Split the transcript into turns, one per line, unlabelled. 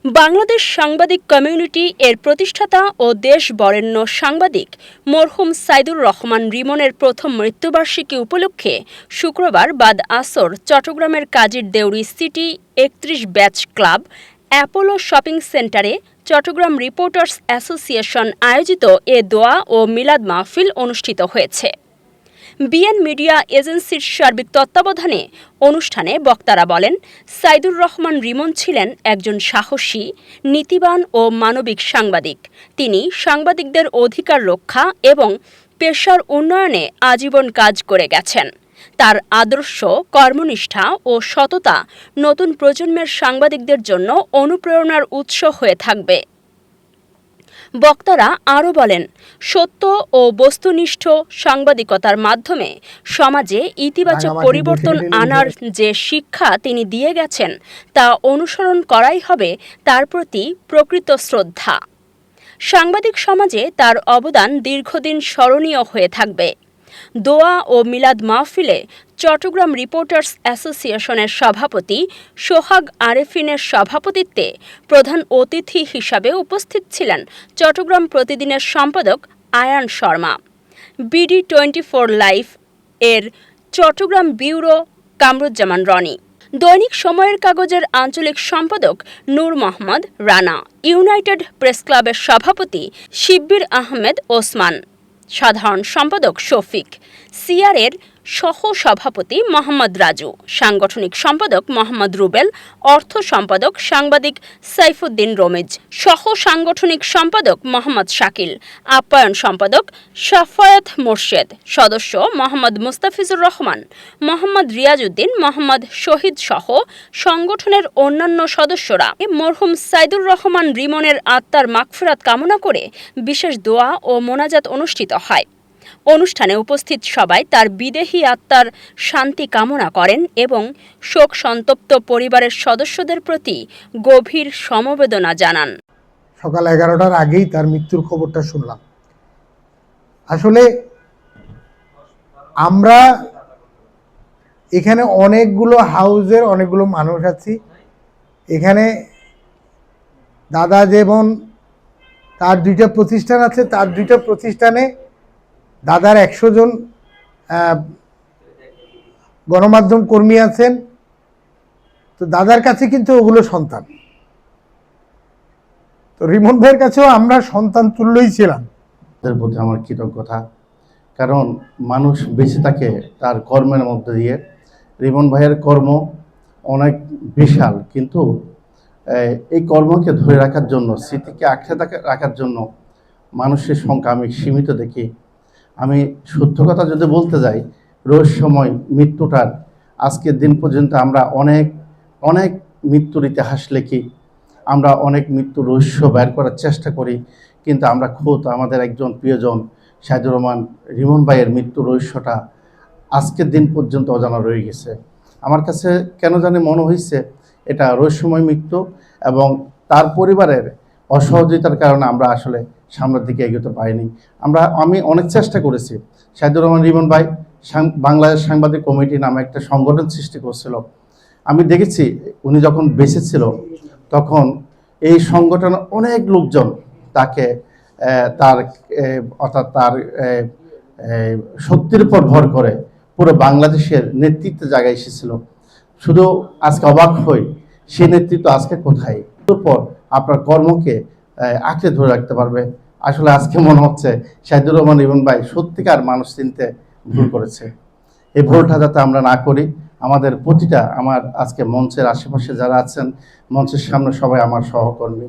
বাংলাদেশ সাংবাদিক কমিউনিটি এর প্রতিষ্ঠাতা ও দেশ বরেণ্য সাংবাদিক মরহুম সাইদুর রহমান রিমনের প্রথম মৃত্যুবার্ষিকী উপলক্ষে শুক্রবার বাদ আসর চট্টগ্রামের কাজীর Deuri city ৩১ batch club Apollo shopping সেন্টারে চট্টগ্রাম রিপোর্টার্স অ্যাসোসিয়েশন আয়োজিত এ দোয়া ও মিলাদ মাহফিল অনুষ্ঠিত হয়েছে। বিএন মিডিয়া এজেন্সির সার্বিক তত্ত্বাবধানে অনুষ্ঠানে বক্তারা বলেন, সাইদুর রহমান রিমন ছিলেন একজন সাহসী, নীতিবান ও মানবিক সাংবাদিক। তিনি সাংবাদিকদের অধিকার রক্ষা এবং পেশার উন্নয়নে আজীবন কাজ করে গেছেন। তার আদর্শ, কর্মনিষ্ঠা ও সততা নতুন প্রজন্মের সাংবাদিকদের জন্য অনুপ্রেরণার উৎস হয়ে থাকবে। বক্তারা আরও বলেন, সত্য ও বস্তুনিষ্ঠ সাংবাদিকতার মাধ্যমে সমাজে ইতিবাচক পরিবর্তন আনার যে শিক্ষা তিনি দিয়ে গেছেন তা অনুসরণ করাই হবে তার প্রতি প্রকৃত শ্রদ্ধা। সাংবাদিক সমাজে তার অবদান দীর্ঘদিন স্মরণীয় হয়ে থাকবে। দোয়া ও মিলাদ মাহফিলে চট্টগ্রাম রিপোর্টার্স অ্যাসোসিয়েশনের সভাপতি সোহাগ আরেফিনের সভাপতিত্বে প্রধান অতিথি হিসাবে উপস্থিত ছিলেন চট্টগ্রাম প্রতিদিনের সম্পাদক আয়ান শর্মা, BD24 লাইভ এর চট্টগ্রাম ব্যুরো কামরুজ্জামান রনি, দৈনিক সময়ের কাগজের আঞ্চলিক সম্পাদক নূর মোহাম্মদ রানা, ইউনাইটেড প্রেস ক্লাবের সভাপতি শিব্বির আহমেদ ওসমান, সাধারণ সম্পাদক শফিক, সিআরের সহ সভাপতি মোহাম্মদ রাজু, সাংগঠনিক সম্পাদক মোহাম্মদ রুবেল, অর্থ সম্পাদক সাংবাদিক সাইফুদ্দিন রমিজ, সহ সাংগঠনিক সম্পাদক মোহাম্মদ শাকিল, আপ্যায়ন সম্পাদক শাফায়াত মোর্শেদ, সদস্য মোহাম্মদ মুস্তাফিজুর রহমান, মোহাম্মদ রিয়াজউদ্দিন, মোহাম্মদ শহীদ সহ সংগঠনের অন্যান্য সদস্যরা মরহুম সাইদুর রহমান রিমনের আত্মার মাগফিরাত কামনা করে বিশেষ দোয়া ও মোনাজাত অনুষ্ঠিত হয়। অনুষ্ঠানে উপস্থিত সবাই তার বিদেহী আত্মার শান্তি কামনা করেন এবং শোক সন্তপ্ত পরিবারের সদস্যদের প্রতি গভীর সমবেদনা জানান।
সকাল 11টার আগেই তার মৃত্যুর খবরটা শুনলাম। আসলে আমরা এখানে অনেকগুলো হাউজের অনেকগুলো মানুষ আছি। এখানে দাদা যেমন তার 2টা প্রতিষ্ঠান আছে, তার 2টা প্রতিষ্ঠানে দাদার 100 জন গণমাধ্যম কর্মী আছেন। তো দাদার কাছে কিন্তু ওগুলো সন্তান। তো রিমন ভাইয়ের কাছেও আমরা সন্তান তুল্যই ছিলাম।
তাদের প্রতি আমার কৃতজ্ঞতা, কারণ মানুষ বেঁচে থাকে তার কর্মের মধ্যে দিয়ে। রিমন ভাইয়ের কর্ম অনেক বিশাল, কিন্তু এই কর্মকে ধরে রাখার জন্য, স্মৃতিকে আঁকড়ে রাখার জন্য মানুষের সংখ্যা আমি সীমিত দেখি। আমি সত্য কথা যদি বলতে যাই, রহস্যময় মৃত্যুটার আজকের দিন পর্যন্ত আমরা অনেক মৃত্যুর ইতিহাস লিখি, আমরা অনেক মৃত্যুর রহস্য বের করার চেষ্টা করি, কিন্তু আমরা খোদ আমাদের একজন প্রিয়জন সাইদুর রহমান রিমন ভাইয়ের মৃত্যুর রহস্যটা আজকের দিন পর্যন্ত অজানা রয়ে গেছে। আমার কাছে কেন জানি মনে হয়েছে এটা রহস্যময় মৃত্যু, এবং তার পরিবারের অসহযোগিতার কারণে আমরা আসলে সামনের দিকে এগোতে পারিনি। আমি অনেক চেষ্টা করেছি। সাইদুর রহমান রিমন ভাই বাংলাদেশ সাংবাদিক কমিটি নামে একটা সংগঠন সৃষ্টি করছিল। আমি দেখেছি উনি যখন বেঁচে ছিল তখন এই সংগঠনের অনেক লোকজন তাকে তার শক্তির উপর ভর করে পুরো বাংলাদেশের নেতৃত্বে জায়গায় এসেছিল। শুধু আজকে অবাক হই, সেই নেতৃত্ব আজকে কোথায়? তারপর আপনার কর্মকে আঁকড়ে ধরে রাখতে পারবে। আসলে আজকে মনে হচ্ছে সাইদুর রহমান রিমন ভাই সত্যিকার মানুষ চিনতে ভুল করেছে। এই ভুলটা যাতে আমরা না করি, আমাদের প্রতিটা, আমার আজকে মঞ্চের আশেপাশে যারা আছেন, মঞ্চের সামনে সবাই আমার সহকর্মী,